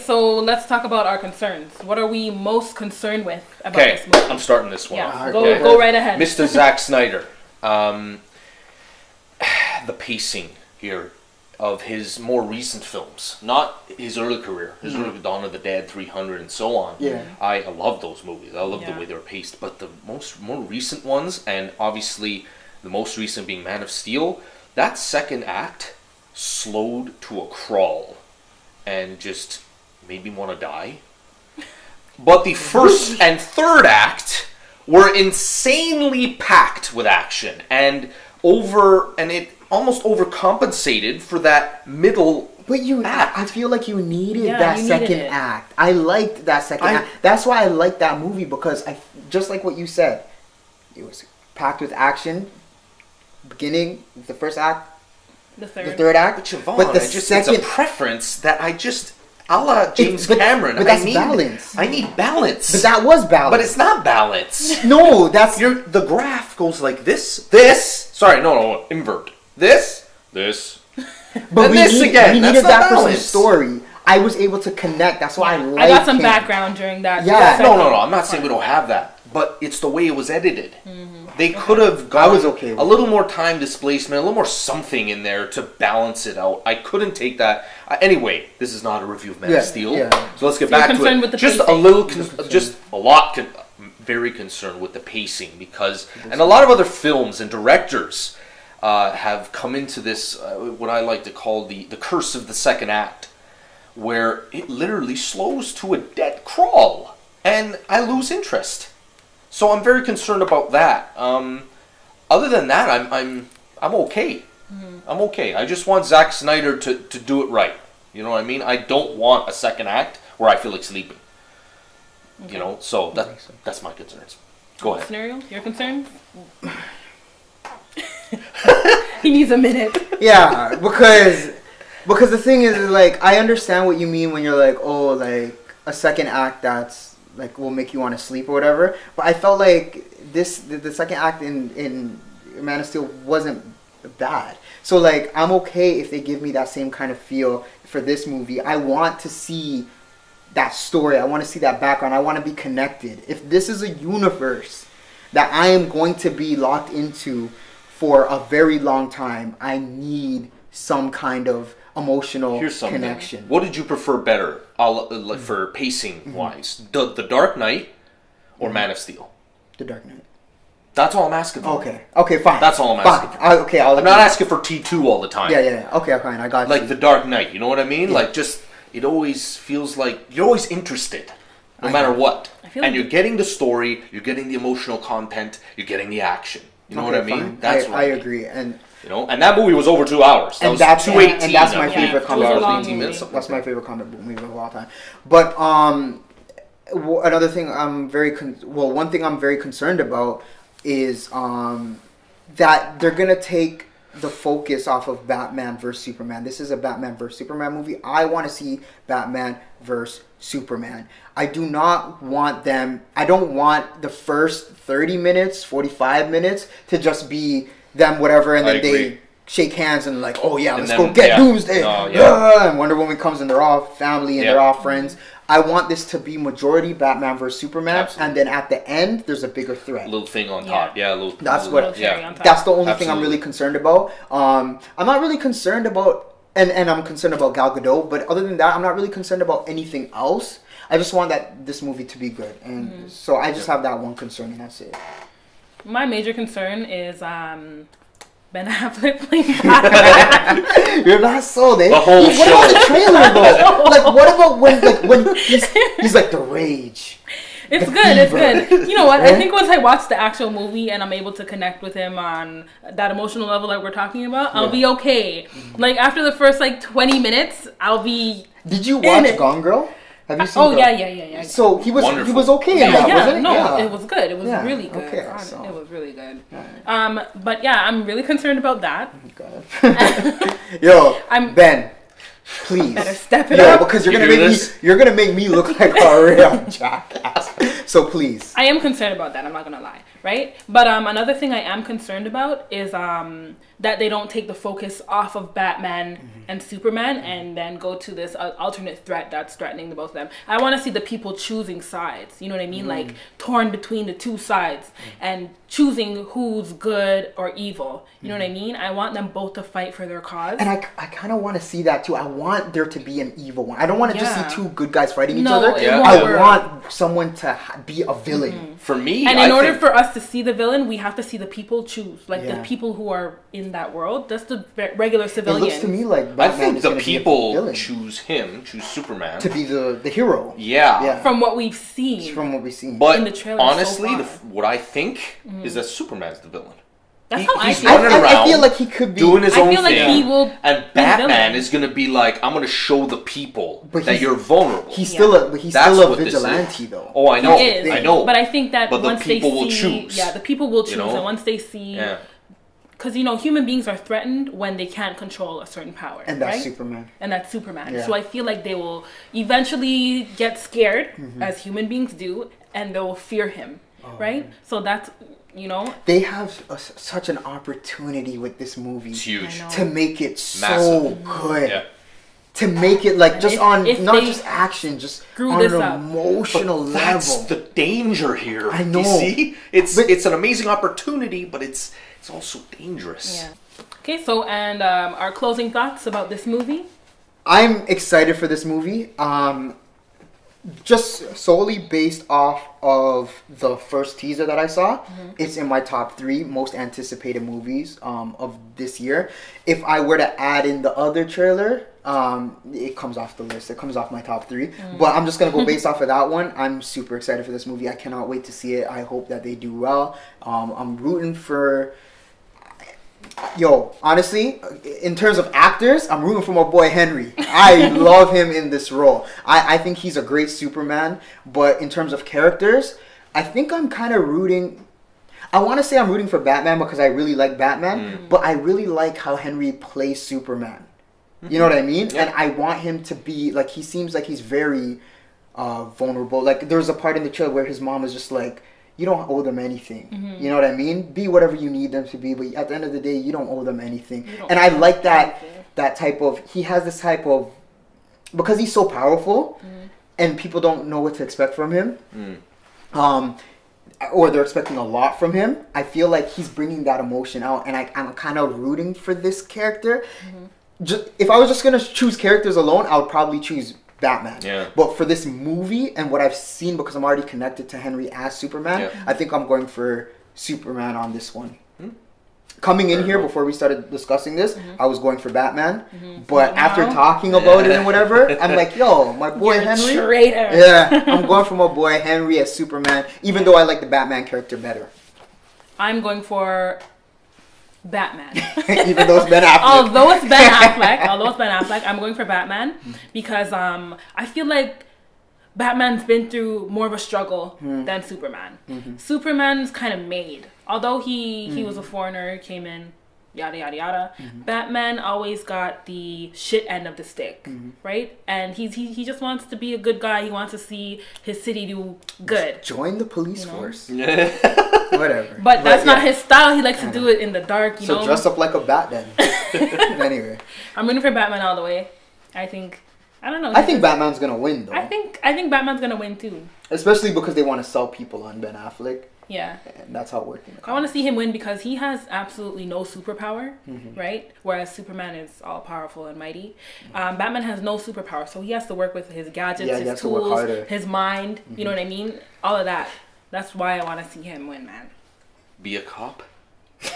so let's talk about our concerns. What are we most concerned with about this movie? I'm starting this one. Yeah, go right ahead. Mr. Zack Snyder. The pacing here of his more recent films, not his early career, his early Dawn of the Dead, 300, and so on. Yeah. I love those movies. I love the way they were paced. But the more recent ones, and obviously the most recent being Man of Steel, that second act slowed to a crawl and just made me want to die. But the first and third act were insanely packed with action, and it almost overcompensated for that middle act. I feel like you needed that second act. I liked that second act. That's why I liked that movie, because just like what you said, it was packed with action. Beginning, the first act, the third act. But Siobhan, but the second, it's a preference that I just, a la James Cameron. But that's balance. I need balance. But that was balance. But it's not balance. No, that's the graph goes like this. Sorry, no, invert. This. But this again. We needed that for some story. I was able to connect. That's why I got some background during that. Yeah. No. I'm not saying we don't have that. But it's the way it was edited. They could have got a little more time displacement, a little more something in there to balance it out. I couldn't take that. Anyway, this is not a review of Man of Steel. Yeah. So let's get back to it. With the just pacing. Very concerned with the pacing, because, and a lot of other films and directors have come into this, what I like to call the curse of the second act, where it literally slows to a dead crawl, and I lose interest. So I'm very concerned about that. Other than that, I'm okay. I'm okay. I just want Zack Snyder to do it right. You know what I mean? I don't want a second act where I feel like sleeping. Okay. You know, so that's my concerns. Go ahead. Scenario, your concerns? He needs a minute. Yeah, because the thing is, like, I understand what you mean when you're like, oh, like a second act that's like will make you want to sleep or whatever. But I felt like the second act in Man of Steel wasn't bad. So like, I'm okay if they give me that same kind of feel for this movie. I want to see that story. I want to see that background. I want to be connected. If this is a universe that I am going to be locked into for a very long time, I need some kind of emotional connection. What did you prefer better, like for pacing wise? The Dark Knight or Man of Steel? The Dark Knight. That's all I'm asking for. Okay, fine. That's all I'm asking for. I'm not asking for T2 all the time. Yeah. Okay, fine. I got you. Like The Dark Knight, you know what I mean? Yeah. Like, just, it always feels like you're always interested, no matter what. And you're getting the story, you're getting the emotional content, you're getting the action. You know what I mean? Fine. That's what I agree. And you know, and that movie was over 2 hours. That was 2:18. And that's my favorite comic book movie. That's my favorite comic book movie of all time. But another thing one thing I'm very concerned about is that they're gonna take the focus off of Batman vs Superman. This is a Batman vs Superman movie. I want to see Batman vs Superman. I don't want the first 30 minutes, 45 minutes to just be them whatever, and then they shake hands and like, oh yeah, let's go get Doomsday. And Wonder Woman comes and they're all family and they're all friends. I want this to be majority Batman vs Superman, and then at the end there's a bigger threat. Little thing on top, That's the only thing I'm really concerned about. I'm not really concerned about, and I'm concerned about Gal Gadot, but other than that, I'm not really concerned about anything else. I just want this movie to be good, and so I just have that one concern, and that's it. My major concern is Ben Affleck playing Batman. You're not sold, eh? The whole What about the trailer though? Like, what about when he's like the rage? It's good. It's good. You know what? I think once I watch the actual movie and I'm able to connect with him on that emotional level that we're talking about, I'll be okay. Like after the first 20 minutes, I'll be. Did you watch Gone Girl? Have you seen? Oh yeah. So he was okay in that, wasn't it? No, it was good. It was really good. Okay, it was really good. But yeah, I'm really concerned about that. Yo, Ben, please better step it up, because you're gonna make me look like a real jackass. So please. I am concerned about that. I'm not gonna lie. right? But another thing I am concerned about is that they don't take the focus off of Batman and Superman and then go to this alternate threat that's threatening the both of them. I want to see the people choosing sides. You know what I mean? Like torn between the two sides and choosing who's good or evil. You know what I mean? I want them both to fight for their cause. And I kind of want to see that too. I want there to be an evil one. I don't want to just see two good guys fighting each other. I want someone to be a villain. For me, and in order for us to see the villain, we have to see the people choose. Like the people who are in that world. That's the regular civilians. It looks to me like Batman I think the people choose Superman. To be the hero. Yeah. From what we've seen. But in the trailer honestly, so what I think is that Superman's the villain. That's how I feel. Running around, I feel like he could be doing his own thing. Like he will and Batman is going to be like, I'm going to show the people that you're vulnerable. He's still a vigilante, though. Oh, I know. He is. I know. But I think that but once the people they see, will choose. Yeah, the people will choose, and once they see, because human beings are threatened when they can't control a certain power, and that's Superman. And that's Superman. Yeah. So I feel like they will eventually get scared, as human beings do, and they will fear him, right? So that's. They have such an opportunity with this movie. It's huge. To make it so good. Yeah. To make it like just not just action, just on an up. Emotional level. That's the danger here. I know. You see? It's an amazing opportunity, but it's also dangerous. Yeah. Okay, so and our closing thoughts about this movie? I'm excited for this movie. Just solely based off of the first teaser that I saw, it's in my top 3 most anticipated movies of this year. If I were to add in the other trailer, it comes off the list. It comes off my top 3. But I'm just going to go based off of that one. I'm super excited for this movie. I cannot wait to see it. I hope that they do well. I'm rooting for... honestly, in terms of actors, I'm rooting for my boy Henry. I love him in this role. I think he's a great Superman. But in terms of characters, I think I'm kind of rooting... I want to say I'm rooting for Batman because I really like Batman. But I really like how Henry plays Superman. You know what I mean? Yeah. And I want him to be... Like, he seems like he's very vulnerable. Like, there's a part in the trailer where his mom is just like... You don't owe them anything. You know what I mean? Be whatever you need them to be, but at the end of the day, you don't owe them anything. And I like that type of... He has this type of... Because he's so powerful, and people don't know what to expect from him, or they're expecting a lot from him, I feel like he's bringing that emotion out, and I'm kind of rooting for this character. If I was just going to choose characters alone, I would probably choose Batman. Yeah. But for this movie and what I've seen, because I'm already connected to Henry as Superman, I think I'm going for Superman on this one. Coming in here before we started discussing this, I was going for Batman. But after talking about it and whatever, I'm like, yo, my boy Henry. Traitor. Yeah, I'm going for my boy Henry as Superman, even though I like the Batman character better. I'm going for Batman. Even though it's Ben Affleck. Although it's Ben Affleck, I'm going for Batman because I feel like Batman's been through more of a struggle than Superman. Superman's kind of made. Although he was a foreigner, came in, yada yada yada. Batman always got the shit end of the stick, right? And he just wants to be a good guy. He wants to see his city do good. Join the police force. Whatever. But that's not his style. He likes to do it in the dark, you know? So dress up like a bat then. Anyway. I'm rooting for Batman all the way. I don't know. I think Batman's going to win, though. I think Batman's going to win, too. Especially because they want to sell people on Ben Affleck. Yeah. And that's how it works. I want to see him win because he has absolutely no superpower, right? Whereas Superman is all powerful and mighty. Batman has no superpower, so he has to work with his gadgets, his tools, his mind, you know what I mean? All of that. That's why I want to see him win, man. Be a cop?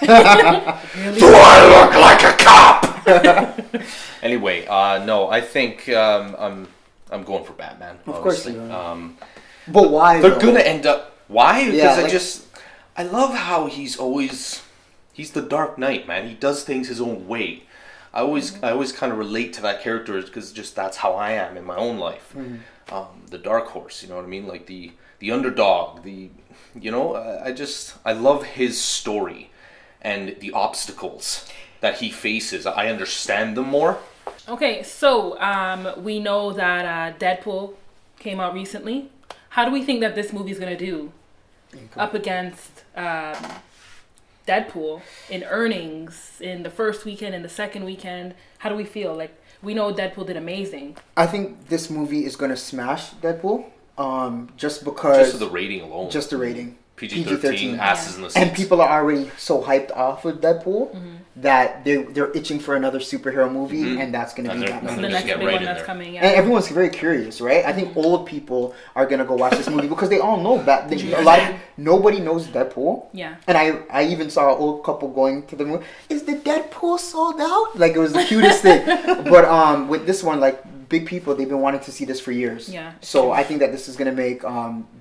Really? Do I look like a cop? Anyway, no, I think I'm going for Batman. Of course honestly. you are. But why? They're gonna end up. Why? Because like, I love how he's the Dark Knight, man. He does things his own way. I always kind of relate to that character because just that's how I am in my own life. The dark horse, you know what I mean? Like the underdog. I love his story and the obstacles that he faces. I understand them more. Okay, so we know that Deadpool came out recently. How do we think that this movie's gonna do? up against Deadpool in earnings in the first weekend and the second weekend. How do we feel? Like, we know Deadpool did amazing. I think this movie is gonna smash Deadpool. Just because. Just the rating alone. Just the rating. PG-13, asses in the seats. And people are already so hyped off with Deadpool that they're itching for another superhero movie, and that's going to be that the next big one that's coming. Yeah. And everyone's very curious, right? I think old people are going to go watch this movie because they all know that nobody knows Deadpool. Yeah. And I even saw an old couple going to the movie. Is the Deadpool sold out? Like, it was the cutest thing. But with this one, like, big people, they've been wanting to see this for years. Yeah. So I think that this is going to make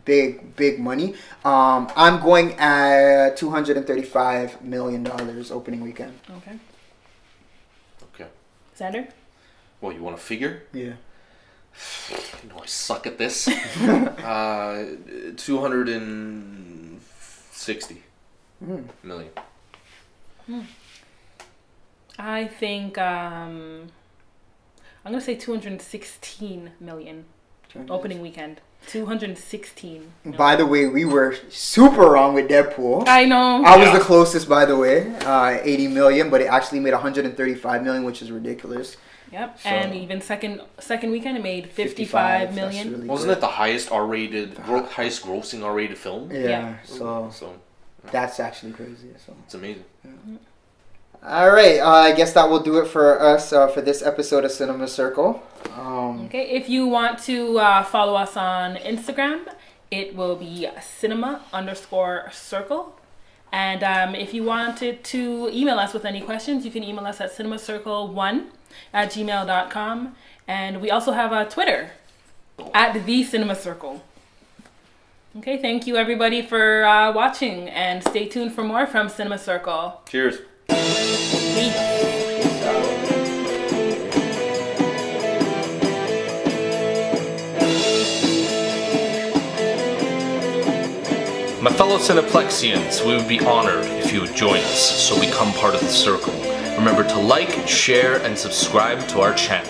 big money. I'm going at $235 million opening weekend. Okay. Okay. Zander? Well, you want a figure? Yeah. You know I suck at this. 260 million. I think I'm going to say 216 million opening weekend. 216 million. By the way, we were super wrong with Deadpool. I know. I was the closest, by the way. 80 million, but it actually made 135 million, which is ridiculous. Yep. So, and even second weekend, it made 55 million. Really Wasn't it the highest highest grossing R-rated film? Yeah. So that's actually crazy. So it's amazing. Yeah. All right, I guess that will do it for us for this episode of Cinema Circle. Okay, if you want to follow us on Instagram, it will be cinema_circle. And if you wanted to email us with any questions, you can email us at cinemacircle1@gmail.com. And we also have a Twitter @TheCinemaCircle. Okay, thank you everybody for watching, and stay tuned for more from Cinema Circle. Cheers. My fellow Cineplexians, we would be honored if you would join us, so become part of the circle. Remember to like, share, and subscribe to our channel.